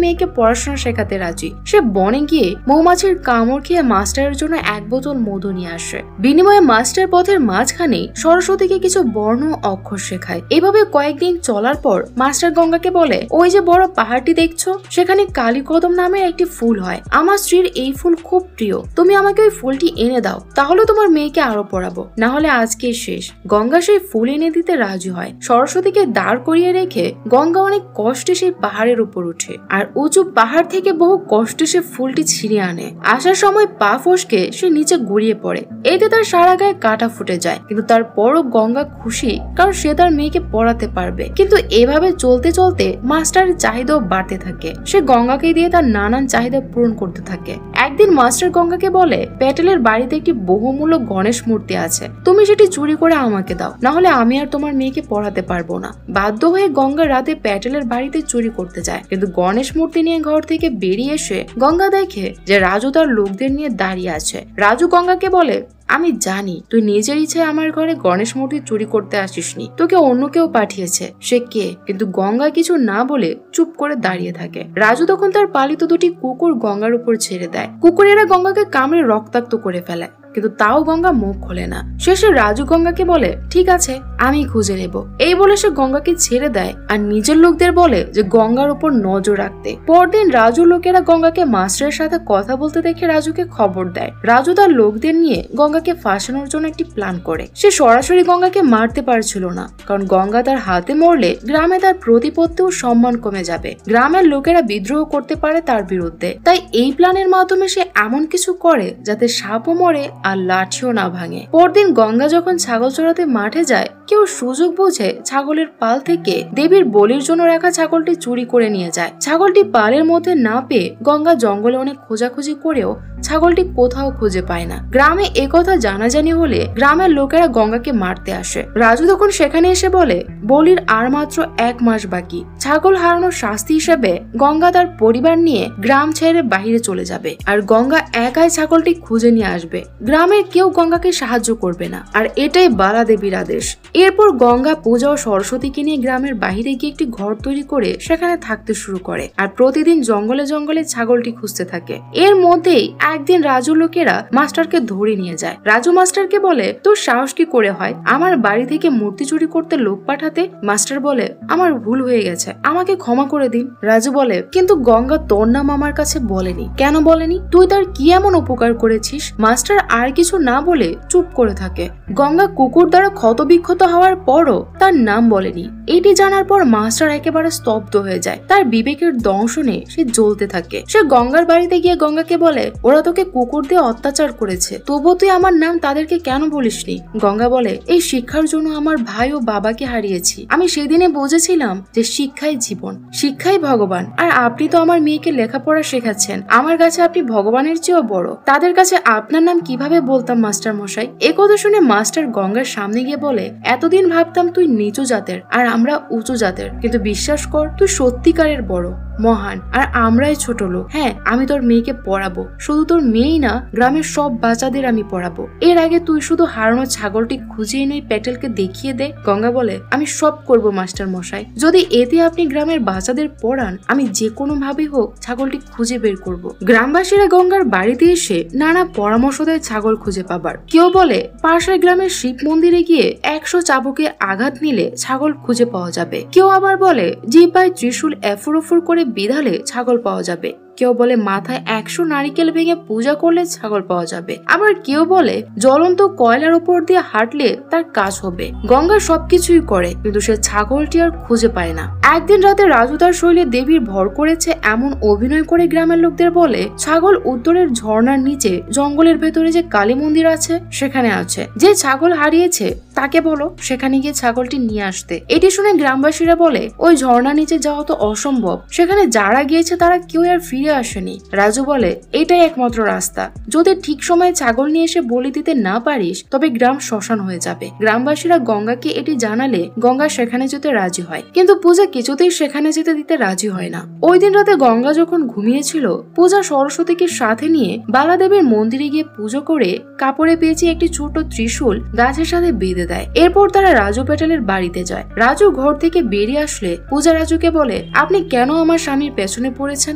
মেয়েকে পড়াশোনা শেখাতে রাজি। সে বনে গিয়ে মৌমাছির কামড় খেয়ে মাস্টারের জন্য 1 বোতল মধু নিয়ে আসে। বিনিময়ে মাস্টার পথের মাঝখানে সরস্বতীকে কিছু বর্ণ অক্ষর শেখায়। এভাবে কয়েকদিন চলার পর মাস্টার গঙ্গাকে বলে, ওই যে বড় পাহাড়টি দেখছো, সেখানে কালীকদম নামের একটি ফুল হয়। আমার স্ত্রীর এই ফুল খুব প্রিয়, তুমি আমাকে ওই ফুলটি এনে দাও, তাহলে তোমার মেয়েকে আরো পড়াবো, না হলে আজকে শেষ। গঙ্গা সেই ফুল এনে দিতে রাজি হয়। সরস্বতীকে দাঁড় করিয়ে রেখে গঙ্গা অনেক কষ্টে সেই পাহাড়ের উপর উঠে, আর উঁচু পাহাড় থেকে বহু কষ্টে সে ফুলটি ছিঁড়ে আনে। আসার সময় পা ফসকে সে নিচে গড়িয়ে পড়ে। এতে তার সারা গায়ে কাটা ফুটে যায়, কিন্তু তারপরও গঙ্গা খুশি, কারণ সে তার মেয়েকে পড়াতে পারবে। কিন্তু এভাবে চলতে চলতে মাস্টারের চাহিদাও বাড়তে থাকে। সে গঙ্গাকে দিয়ে তার নানান চাহিদা পূরণ করতে থাকে। একদিন মাস্টার গঙ্গাকে বলে, প্যাটেলের বাড়িতে একটি বহুমূল্য গণেশ মূর্তি আছে, তুমি সেটি চুরি করে আমাকে দাও, না হলে আমি আর তোমার মেয়েকে পড়াতে পারবো না। বাধ্য হয়ে গঙ্গা রাতে প্যাটেলের বাড়িতে চুরি করতে যায়, কিন্তু গণেশ মূর্তি নিয়ে ঘর থেকে বেরিয়ে এসে গঙ্গা দেখে যে রাজু তার লোকদের নিয়ে দাঁড়িয়ে আছে। রাজু গঙ্গাকে বলে, আমি জানি তুই নিজের ইচ্ছায় আমার ঘরে গণেশ মূর্তি চুরি করতে আসিসনি, তোকে অন্য কেউ পাঠিয়েছে। সে কে? কিন্তু গঙ্গা কিছু না বলে চুপ করে দাঁড়িয়ে থাকে। রাজু তখন তার পালিত 2টি কুকুর গঙ্গার উপর ছেড়ে দেয়। কুকুরেরা গঙ্গাকে কামড়ে রক্তাক্ত করে ফেলে। কিন্তু তাও গঙ্গা মুখ খোলে না। শেষে রাজু গঙ্গাকে বলে ঠিক আছে আমি খুঁজে নেব। এই বলে সে গঙ্গাকে ছেড়ে দেয় আর নিজের লোকদের বলে যে গঙ্গার উপর নজর রাখতে। পরদিন রাজু লোকেরা গঙ্গাকে মাস্টারের সাথে কথা বলতে দেখে রাজুকে খবর দেয়। রাজু তার লোকদের নিয়ে গঙ্গাকে ফাঁসানোর জন্য একটি প্ল্যান করে। সে সরাসরি গঙ্গাকে মারতে পারছিল না, কারণ গঙ্গা তার হাতে মরলে গ্রামে তার প্রতিপত্তি ও সম্মান কমে যাবে, গ্রামের লোকেরা বিদ্রোহ করতে পারে তার বিরুদ্ধে। তাই এই প্ল্যানের মাধ্যমে সে এমন কিছু করে যাতে সাপও মরে আর লাঠিও না ভাঙে। পরদিন গঙ্গা যখন ছাগল চড়াতে মাঠে যায়, কেউ সুযোগ বুঝে ছাগলের পাল থেকে দেবীর বলির জন্য রাখা ছাগলটি চুরি করে নিয়ে যায়। ছাগলটি পালের মধ্যে না পেয়ে গঙ্গা জঙ্গলে অনেক খোঁজাখুঁজি করেও ছাগলটি কোথাও খুঁজে পায় না। গ্রামে একথা জানাজানি হলে গ্রামের লোকেরা গঙ্গাকে মারতে আসে। রাজু তখন সেখানে এসে বলে বলির আর মাত্র 1 মাস বাকি। ছাগল হারানোর শাস্তি হিসেবে গঙ্গা তার পরিবার নিয়ে গ্রাম ছেড়ে বাহিরে চলে যাবে আর গঙ্গা একাই ছাগলটি খুঁজে নিয়ে আসবে। গ্রামের কেউ গঙ্গাকে সাহায্য করবে না, আর এটাই বালা দেবীর আদেশ। এরপর গঙ্গা পূজা ও সরস্বতীকে নিয়ে গ্রামের বাহিরে গিয়ে একটি ঘর তৈরি করে সেখানে থাকতে শুরু করে আর প্রতিদিন জঙ্গলে জঙ্গলে ছাগলটি খুঁজতে থাকে। এর মধ্যেই একদিন রাজু লোকেরা মাস্টারকে ধরে নিয়ে যায়। রাজু মাস্টারকে বলে তোর সাহস কি করে হয় আমার বাড়ি থেকে মূর্তি চুরি করতে লোক পাঠাতে? মাস্টার বলে আমার ভুল হয়ে গেছে, আমাকে ক্ষমা করে দিন। রাজু বলে কিন্তু গঙ্গা তোর নাম আমার কাছে বলেনি। কেন বলেনি? তুই তার কি এমন উপকার করেছিস? মাস্টার আর কিছু না বলে চুপ করে থাকে। গঙ্গা কুকুর দ্বারা ক্ষতবিক্ষত হওয়ার পরও তার নাম বলেনি। এটি জানার পর মাস্টার একেবারে স্তব্ধ হয়ে যায়। তার বিবেকের দংশনে সে জ্বলতে থাকে। সে গঙ্গার বাড়িতে গিয়ে গঙ্গাকে বলে ওরা তোকে কুকুর দিয়ে অত্যাচার করেছে, তবুও তুই আমার নাম তাদেরকে কেন বলিসনি? গঙ্গা বলে এই শিক্ষার জন্য আমার ভাই ও বাবাকে হারিয়েছি। আমি সেদিনে বুঝেছিলাম যে শিক্ষাই জীবন, শিক্ষাই ভগবান। আর আপনি তো আমার মেয়েকে লেখাপড়া শেখাচ্ছেন, আমার কাছে আপনি ভগবানের চেয়েও বড়। তাদের কাছে আপনার নাম কিভাবে বলতাম মাস্টার মশাই? একথা শুনে মাস্টার গঙ্গার সামনে গিয়ে বলে এতদিন ভাবতাম তুই নিচু জাতের আর আমরা উঁচু জাতের, কিন্তু বিশ্বাস কর তুই সত্যিকারের বড় মহান আর আমরাই ছোট লোক। হ্যাঁ আমি তোর মেয়েকে পড়াবো, শুধু তোর মেয়েই না গ্রামের সব বাচ্চাদের আমি পড়াবো। এর আগে তুই শুধু হারানো ছাগলটি খুঁজে এনে প্যাটেলকে দেখিয়ে দে। গঙ্গা বলে আমি সব করব মাস্টার মশাই, যদি এতে আপনি গ্রামের বাচ্চাদের পড়ান আমি যে কোনো ভাবে হোক ছাগলটি খুঁজে বের করব। গ্রামবাসীরা গঙ্গার বাড়িতে এসে নানা পরামর্শ দেয় ছাগল খুঁজে পাবার। কেউ বলে পাশের গ্রামের শিব মন্দিরে গিয়ে 100 চাবুকে আঘাত নিলে ছাগল খুঁজে পাওয়া যাবে। কেউ আবার বলে জিহ্বায় ত্রিশূল এফুর করে বিধালে ছাগল পাওয়া যাবে। কেউ বলে মাথায় 100 নারিকেল ভেঙে পূজা করলে ছাগল পাওয়া যাবে। আবার কেউ বলে জ্বলন্ত কয়লার উপর দিয়ে হাঁটলে তার কাজ হবে। গঙ্গা সবকিছুই করে, কিন্তু সে ছাগলটি আর খুঁজে পায় না। একদিন রাতে রাজু তার শৈলে দেবীর ভর করেছে এমন অভিনয় করে গ্রামের লোকদের বলে ছাগল উত্তরের ঝর্ণার নিচে জঙ্গলের ভেতরে যে কালী মন্দির আছে সেখানে আছে। যে ছাগল হারিয়েছে তাকে বলো সেখানে গিয়ে ছাগলটি নিয়ে আসতে। এটি শুনে গ্রামবাসীরা বলে ওই ঝর্ণার নিচে যাওয়া তো অসম্ভব, সেখানে যারা গিয়েছে তারা কেউ আর ফিরে আসেনি। রাজু বলে এটাই একমাত্র রাস্তা, যদি ঠিক সময়ে ছাগল নিয়ে এসে বলি দিতে না পারিস তবে গ্রাম শ্মশান হয়ে যাবে। গ্রামবাসীরা গঙ্গাকে এটি জানালে গঙ্গা সেখানে যেতে রাজি হয়, কিন্তু পূজা কিছুতেই সেখানে যেতে দিতে রাজি হয় না। ওই দিন রাতে গঙ্গা যখন ঘুমিয়েছিল, পূজা সরস্বতীকে সাথে নিয়ে বালাদেবীর মন্দিরে গিয়ে পুজো করে কাপড়ে পেয়েছে একটি ছোট ত্রিশূল গাছের সাথে বেঁধে দেয়। এরপর তারা রাজু প্যাটেলের বাড়িতে যায়। রাজু ঘর থেকে বেরিয়ে আসলে পূজা রাজুকে বলে আপনি কেন আমার স্বামীর পেছনে পড়েছেন?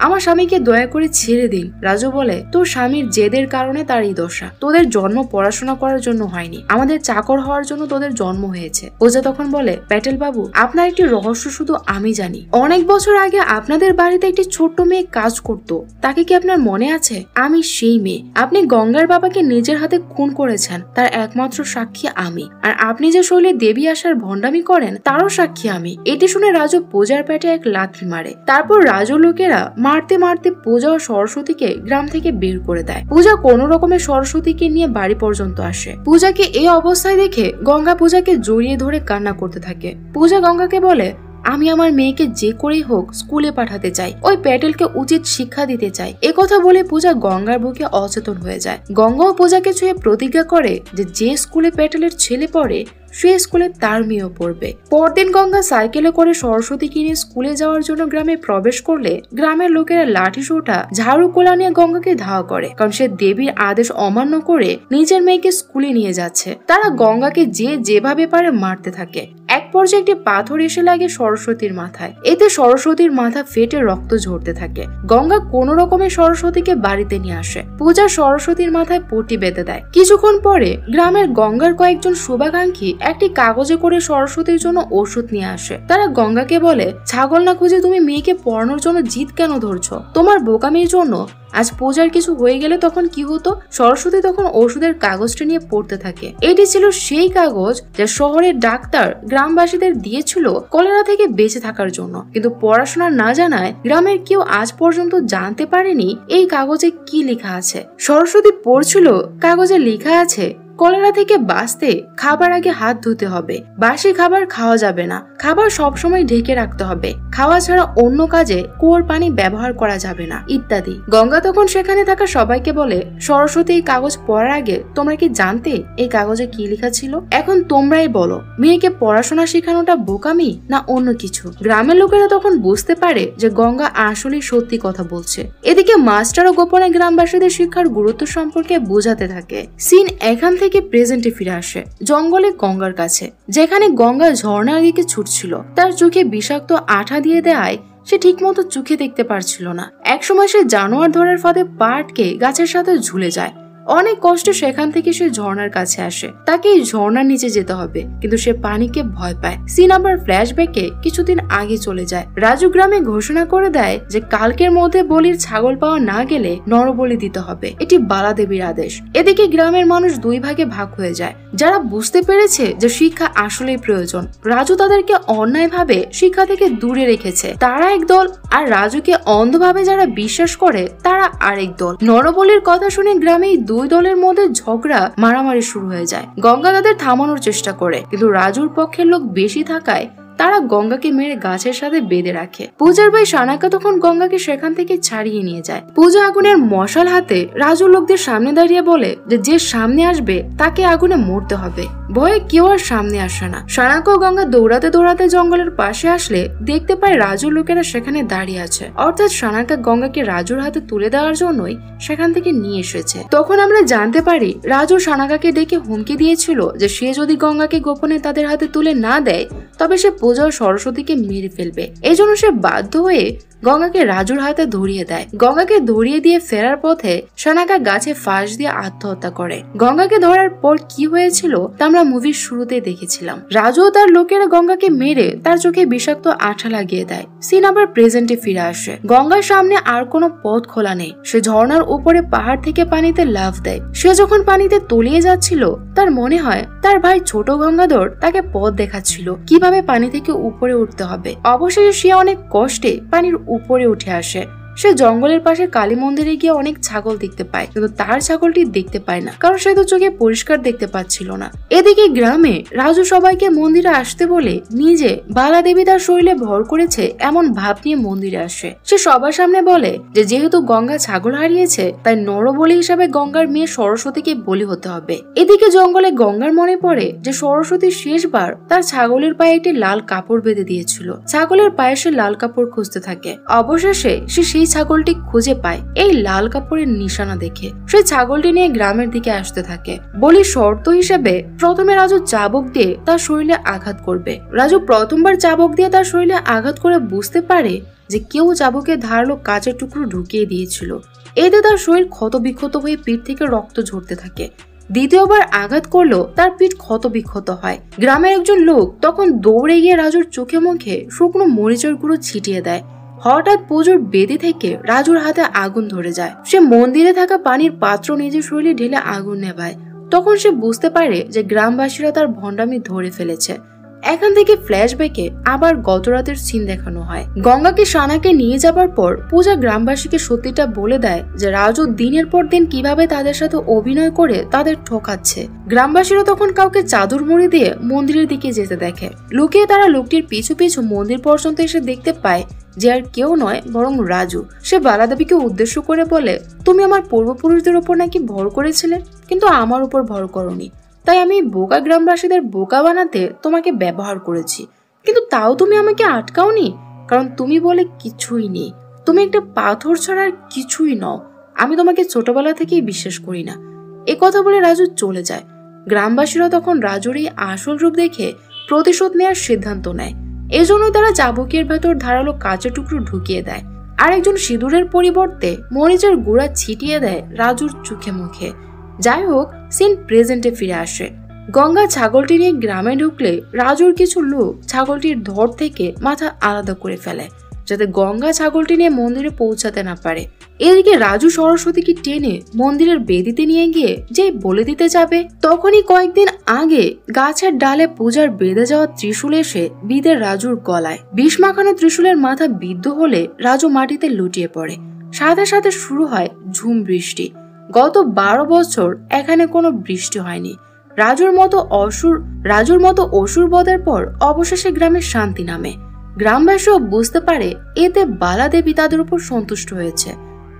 আমার স্বামীকে দয়া করে ছেড়ে দিন। রাজু বলে তোর স্বামীর জেদের কারণে তার এই দশা, তোদের জন্ম পড়াশোনা করার জন্য হয়নি, আমাদের চাকর হওয়ার জন্য তোদের জন্ম হয়েছে। পূজা তখন বলে প্যাটেল বাবু আপনার একটি রহস্য শুধু আমি জানি। অনেক বছর আগে আপনাদের বাড়িতে একটি ছোট্ট মেয়ে কাজ করত, তাকে কি আপনার মনে আছে? আমি সেই মেয়ে। আপনি গঙ্গার বাবাকে নিজের হাতে খুন করেছেন, তার একমাত্র সাক্ষী আমি। আর আপনি যে শৈলে দেবী আসার ভণ্ডামি করেন তারও সাক্ষী আমি। এটি শুনে রাজু পূজার পেটে এক লাথি মারে। তারপর রাজু লোকেরা মারতে মারতে পূজা ও সরস্বতীকে গ্রাম থেকে বের করে দেয়। পূজা কোন রকমের সরস্বতীকে নিয়ে বাড়ি পর্যন্ত আসে। পূজাকে এই অবস্থায় দেখে গঙ্গা পূজাকে জড়িয়ে ধরে কান্না করতে থাকে। পূজা গঙ্গাকে বলে আমি আমার মেয়েকে যে করেই হোক স্কুলে পাঠাতে চাই, ওই প্যাটেলকে উচিত শিক্ষা দিতে চাই। একথা বলে পূজা গঙ্গার বুকে অচেতন হয়ে যায়। গঙ্গাও পূজাকে ছুঁয়ে প্রতিজ্ঞা করে যে স্কুলে প্যাটেলের ছেলে পড়ে সে স্কুলে তার মেয়েও পড়বে। পরদিন গঙ্গা সাইকেলে করে সরস্বতী কিনে স্কুলে যাওয়ার জন্য গ্রামে প্রবেশ করলে গ্রামের লোকেরা লাঠি সোঁটা ঝাড়ু কোলা নিয়ে গঙ্গাকে ধাওয়া করে, কারণ সে দেবীর আদেশ অমান্য করে নিজের মেয়েকে স্কুলে নিয়ে যাচ্ছে। তারা গঙ্গাকে যে যেভাবে পারে মারতে থাকে। এক পর্যায়ে একটি পাথর এসে লাগে সরস্বতীর মাথায়। এতে সরস্বতীর মাথা ফেটে রক্ত ঝরতে থাকে। গঙ্গা কোন রকমে সরস্বতীকে বাড়িতে নিয়ে আসে। পূজা সরস্বতীর মাথায় পট্টি বেঁধে দেয়। কিছুক্ষণ পরে গ্রামের গঙ্গার কয়েকজন শুভাকাঙ্ক্ষী একটি কাগজে করে সরস্বতীর জন্য ওষুধ নিয়ে আসে। তারা গঙ্গাকে বলে, ছাগল না খুঁজে তুমি মেয়েকে পড়ানোর জন্য জিদ কেন ধরছো? তোমার বোকামির জন্য আজ পূজার কিছু হয়ে গেলে তখন কি হতো? সরস্বতী তখন ওষুধের কাগজটা নিয়ে পড়তে থাকে। এটি ছিল সেই কাগজ যা শহরের ডাক্তার গ্রামবাসীদের দিয়েছিল কলেরা থেকে বেঁচে থাকার জন্য। কিন্তু পড়াশোনা না জানায় গ্রামের কেউ আজ পর্যন্ত জানতে পারেনি এই কাগজে কি লেখা আছে। সরস্বতী পড়ছিল, কাগজে লেখা আছে, কলেরা থেকে বাঁচতে খাবার আগে হাত ধুতে হবে, বাসি খাবার খাওয়া যাবে না, খাবার সবসময় ঢেকে রাখতে হবে, খাওয়া ছাড়া অন্য কাজে কুয়োর পানি ব্যবহার করা যাবে না, ইত্যাদি। গঙ্গা তখন সেখানে থাকা সবাইকে বলে, সরস্বতী এই কাগজ পড়ার আগে তোমরা কি জানতে এই কাগজে কি লেখা ছিল? এখন তোমরাই বলো, মেয়েকে পড়াশোনা শেখানোটা বোকামি না অন্য কিছু? গ্রামের লোকেরা তখন বুঝতে পারে যে গঙ্গা আসলে সত্যি কথা বলছে। এদিকে মাস্টারও গোপনে গ্রামবাসীদের শিক্ষার গুরুত্ব সম্পর্কে বোঝাতে থাকে। সিন এখান থেকে প্রেজেন্টে ফিরে আসে, জঙ্গলে গঙ্গার কাছে, যেখানে গঙ্গা ঝর্ণার দিকে ছুটছিল। তার চোখে বিষাক্ত আঠা দিয়ে দেয় সে ঠিক মতো চোখে দেখতে পারছিল না। একসময় সে জানোয়ার ধরার ফাঁদে পা আটকে গাছের সাথে ঝুলে যায়। অনেক কষ্টে সেখান থেকে সে ঝর্ণার কাছে আসে। তাকে এই ঝর্ণার নিচে যেতে হবে, কিন্তু সে পানিকে ভয় পায়। সিন আবার ফ্ল্যাশব্যাকে কিছুদিন আগে চলে যায়। রাজু গ্রামে ঘোষণা করে দেয় যে কালকের মধ্যে বলির ছাগল পাওয়া না গেলে নরবলি দিতে হবে। এটি বালাদেবীর আদেশ। এদিকে গ্রামের মানুষ দুই ভাগে ভাগ হয়ে যায়। যারা বুঝতে পেরেছে যে শিক্ষা আসলেই প্রয়োজন, রাজু তাদেরকে অন্যায়ভাবে শিক্ষা থেকে দূরে রেখেছে, তারা এক দল, আর রাজুকে অন্ধভাবে যারা বিশ্বাস করে তারা আরেক দল। নরবলির কথা শুনে গ্রামে দুই দলের মধ্যে ঝগড়া মারামারি শুরু হয়ে যায়। গঙ্গা তাদের থামানোর চেষ্টা করে, কিন্তু রাজুর পক্ষের লোক বেশি থাকায় তারা গঙ্গাকে মেরে গাছের সাথে বেঁধে রাখে। পূজার ভাই সানাকা তখন গঙ্গাকে সেখান থেকে ছাড়িয়ে নিয়ে যায়। পূজা আগুনের মশাল হাতে রাজুর লোকদের সামনে দাঁড়িয়ে বলে যে সামনে আসবে তাকে আগুনে মরতে হবে। ভয়ে কেউ আর সামনে আসে না। সানাকা ও গঙ্গা দৌড়াতে দৌড়াতে জঙ্গলের পাশে আসলে দেখতে পায় রাজুর লোকেরা সেখানে দাঁড়িয়ে আছে। অর্থাৎ সানাকা গঙ্গাকে রাজুর হাতে তুলে দেওয়ার জন্যই সেখান থেকে নিয়ে এসেছে। তখন আমরা জানতে পারি রাজু সানাকাকে ডেকে হুমকি দিয়েছিল যে সে যদি গঙ্গাকে গোপনে তাদের হাতে তুলে না দেয় তবে সে পূজা ও সরস্বতীকে মেরে ফেলবে। এই জন্য সে বাধ্য হয়ে গঙ্গাকে রাজুর হাতে ধরিয়ে দেয়। গঙ্গাকে ধরিয়ে দিয়ে ফেরার পথে সানাকা গাছে ফাঁস দিয়ে আত্মহত্যা করে। গঙ্গাকে ধরার পর কি হয়েছিল তা আমরা মুভির শুরুতে দেখেছিলাম। রাজু ও তার লোকেরা গঙ্গাকে মেরে তার চোখে বিষাক্ত আঠা লাগিয়ে দেয়। সিন আবার প্রেজেন্টে ফিরে আসে। গঙ্গার সামনে আর কোনো পথ খোলা নেই। সে ঝর্ণার উপরে পাহাড় থেকে পানিতে লাফ দেয়। সে যখন পানিতে তলিয়ে যাচ্ছিল তার মনে হয় তার ভাই ছোট গঙ্গাধর তাকে পথ দেখাচ্ছিল কিভাবে পানি থেকে উপরে উঠতে হবে। অবশেষে সে অনেক কষ্টে পানির উপরে উঠে আসে। সে জঙ্গলের পাশে কালী মন্দিরে গিয়ে অনেক ছাগল দেখতে পায়, কিন্তু তার ছাগলটি দেখতে পায় না, কারণ সে তো চোখে পরিষ্কার দেখতে পাচ্ছিল না। এদিকে গ্রামে রাজু সবাইকে মন্দিরে আসতে বলে নিজে বালা দেবী তার শরীরে ভর করেছে এমন ভাব নিয়ে মন্দিরে আসে। সে সবার সামনে বলে যে যেহেতু গঙ্গা ছাগল হারিয়েছে তাই নরবলি হিসাবে গঙ্গার মেয়ে সরস্বতীকে বলি হতে হবে। এদিকে জঙ্গলে গঙ্গার মনে পড়ে যে সরস্বতী শেষবার তার ছাগলের পায়ে একটি লাল কাপড় বেঁধে দিয়েছিল। ছাগলের পায়ে সে লাল কাপড় খুঁজতে থাকে। অবশেষে সে সেই ছাগলটি খুঁজে পায় এই লাল কাপড়ের নিশানা দেখে। সে ছাগলটি নিয়ে গ্রামের দিকে আসতে থাকে। বলি শর্ত হিসেবে প্রথমে রাজু চাবুক দিয়ে তার শরীরে আঘাত করবে। রাজু প্রথমবার চাবুক দিয়ে তার শরীরে আঘাত করে বুঝতে পারে যে কেউ চাবুকে ধারালো কাঁচের টুকরো ঢুকিয়ে দিয়েছিল। এতে তার শরীর ক্ষত বিক্ষত হয়ে পিঠ থেকে রক্ত ঝরতে থাকে। দ্বিতীয়বার আঘাত করলেও তার পিঠ ক্ষত বিক্ষত হয়। গ্রামের একজন লোক তখন দৌড়ে গিয়ে রাজুর চোখে মুখে শুকনো মরিচের গুঁড়ো ছিটিয়ে দেয়। হঠাৎ পুজোর বেদি থেকে রাজুর হাতে আগুন ধরে যায়। সে মন্দিরে থাকা পানির পাত্র নিজের শরীরে ঢেলে আগুন নেভায়। তখন সে বুঝতে পারে যে গ্রামবাসীরা তার ভণ্ডামি ধরে ফেলেছে। এখান থেকে ফ্ল্যাশব্যাকে আবার গত রাতের সিন দেখানো হয়। গঙ্গাকে সানাকে নিয়ে যাবার পর পূজা গ্রামবাসীকে সত্যিটা বলে দেয় যে রাজু দিনের পর দিন কিভাবে তাদের সাথে অভিনয় করে তাদের ঠকাচ্ছে। গ্রামবাসীরা তখন কাউকে চাদর মুড়ি দিয়ে মন্দিরের দিকে যেতে দেখে। লুকিয়ে তারা লোকটির পিছু পিছু মন্দির পর্যন্ত এসে দেখতে পায় যে আর কেউ নয় বরং রাজু। সে বালাদেবীকে উদ্দেশ্য করে বলে, তুমি আমার পূর্বপুরুষদের উপর নাকি ভর করেছিলে, কিন্তু আমার উপর ভর করনি, তাই আমি বোকা গ্রামবাসীদের বোকা বানাতে তোমাকে ব্যবহার করেছি। কিন্তু তাও তুমি আমাকে আটকাওনি, কারণ তুমি বলে কিছুই নেই, তুমি একটা পাথর ছাড়া আর কিছুই নও। আমি তোমাকে ছোটবেলা থেকেই বিশ্বাস করি না। এ কথা বলে রাজু চলে যায়। গ্রামবাসীরা তখন রাজুর এই আসল রূপ দেখে প্রতিশোধ নেওয়ার সিদ্ধান্ত নেয়। এজন্যই তারা চাবুকের ভেতর ধারালো কাঁচা টুকরো ঢুকিয়ে দেয় আর একজন সিঁদুরের পরিবর্তে মরিচের গুঁড়া ছিটিয়ে দেয় রাজুর চোখে মুখে। যাই হোক, সিন প্রেজেন্টে ফিরে আসে। গঙ্গা ছাগলটি নিয়ে গ্রামে ঢুকলে রাজুর কিছু লোক ছাগলটির ধর থেকে মাথা আলাদা করে ফেলে, যাতে গঙ্গা ছাগলটি নিয়ে মন্দিরে পৌঁছাতে না পারে। এদিকে রাজু সরস্বতীকে টেনে মন্দিরের বেদিতে নিয়ে গিয়ে যেই বলে দিতে যাবে, তখনই কয়েকদিন আগে গাছের ডালে পূজার বেঁধে যাওয়া ত্রিশূল এসে বিঁধে রাজুর গলায়। বিষ মাখানো ত্রিশূলের মাথা বিদ্ধ হলে রাজু মাটিতে লুটিয়ে পড়ে। সাথে সাথে শুরু হয় ঝুম বৃষ্টি। গত 12 বছর এখানে কোনো বৃষ্টি হয়নি। রাজুর মতো অসুর বধের পর অবশেষে গ্রামে শান্তি নামে। গ্রামবাসীও বুঝতে পারে এতে বালা দেবী তাদের উপর সন্তুষ্ট হয়েছে।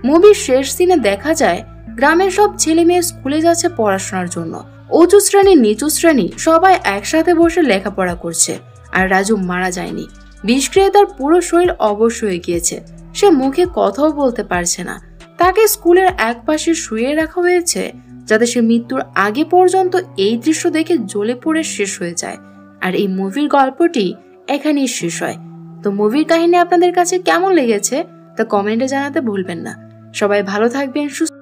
মুভির শেষ সিনে দেখা যায় গ্রামের সব ছেলে মেয়ে স্কুলে যাচ্ছে পড়াশোনার জন্য। উঁচু শ্রেণী নিচু শ্রেণী সবাই একসাথে বসে লেখাপড়া করছে। আর রাজু মারা যায়নি। বিষ খেয়ে তার পুরো শরীর অবশ হয়ে গিয়েছে। সে মুখে কথাও বলতে পারছে না। তাকে স্কুলের এক পাশে শুয়ে রাখা হয়েছে, যাতে সে মৃত্যুর আগে পর্যন্ত এই দৃশ্য দেখে জ্বলে পড়ে শেষ হয়ে যায়। আর এই মুভির গল্পটি এখানেই শেষ হয়। তো মুভির কাহিনী আপনাদের কাছে কেমন লেগেছে তা কমেন্টে জানাতে ভুলবেন না। সবাই ভালো থাকবেন, সুস্থ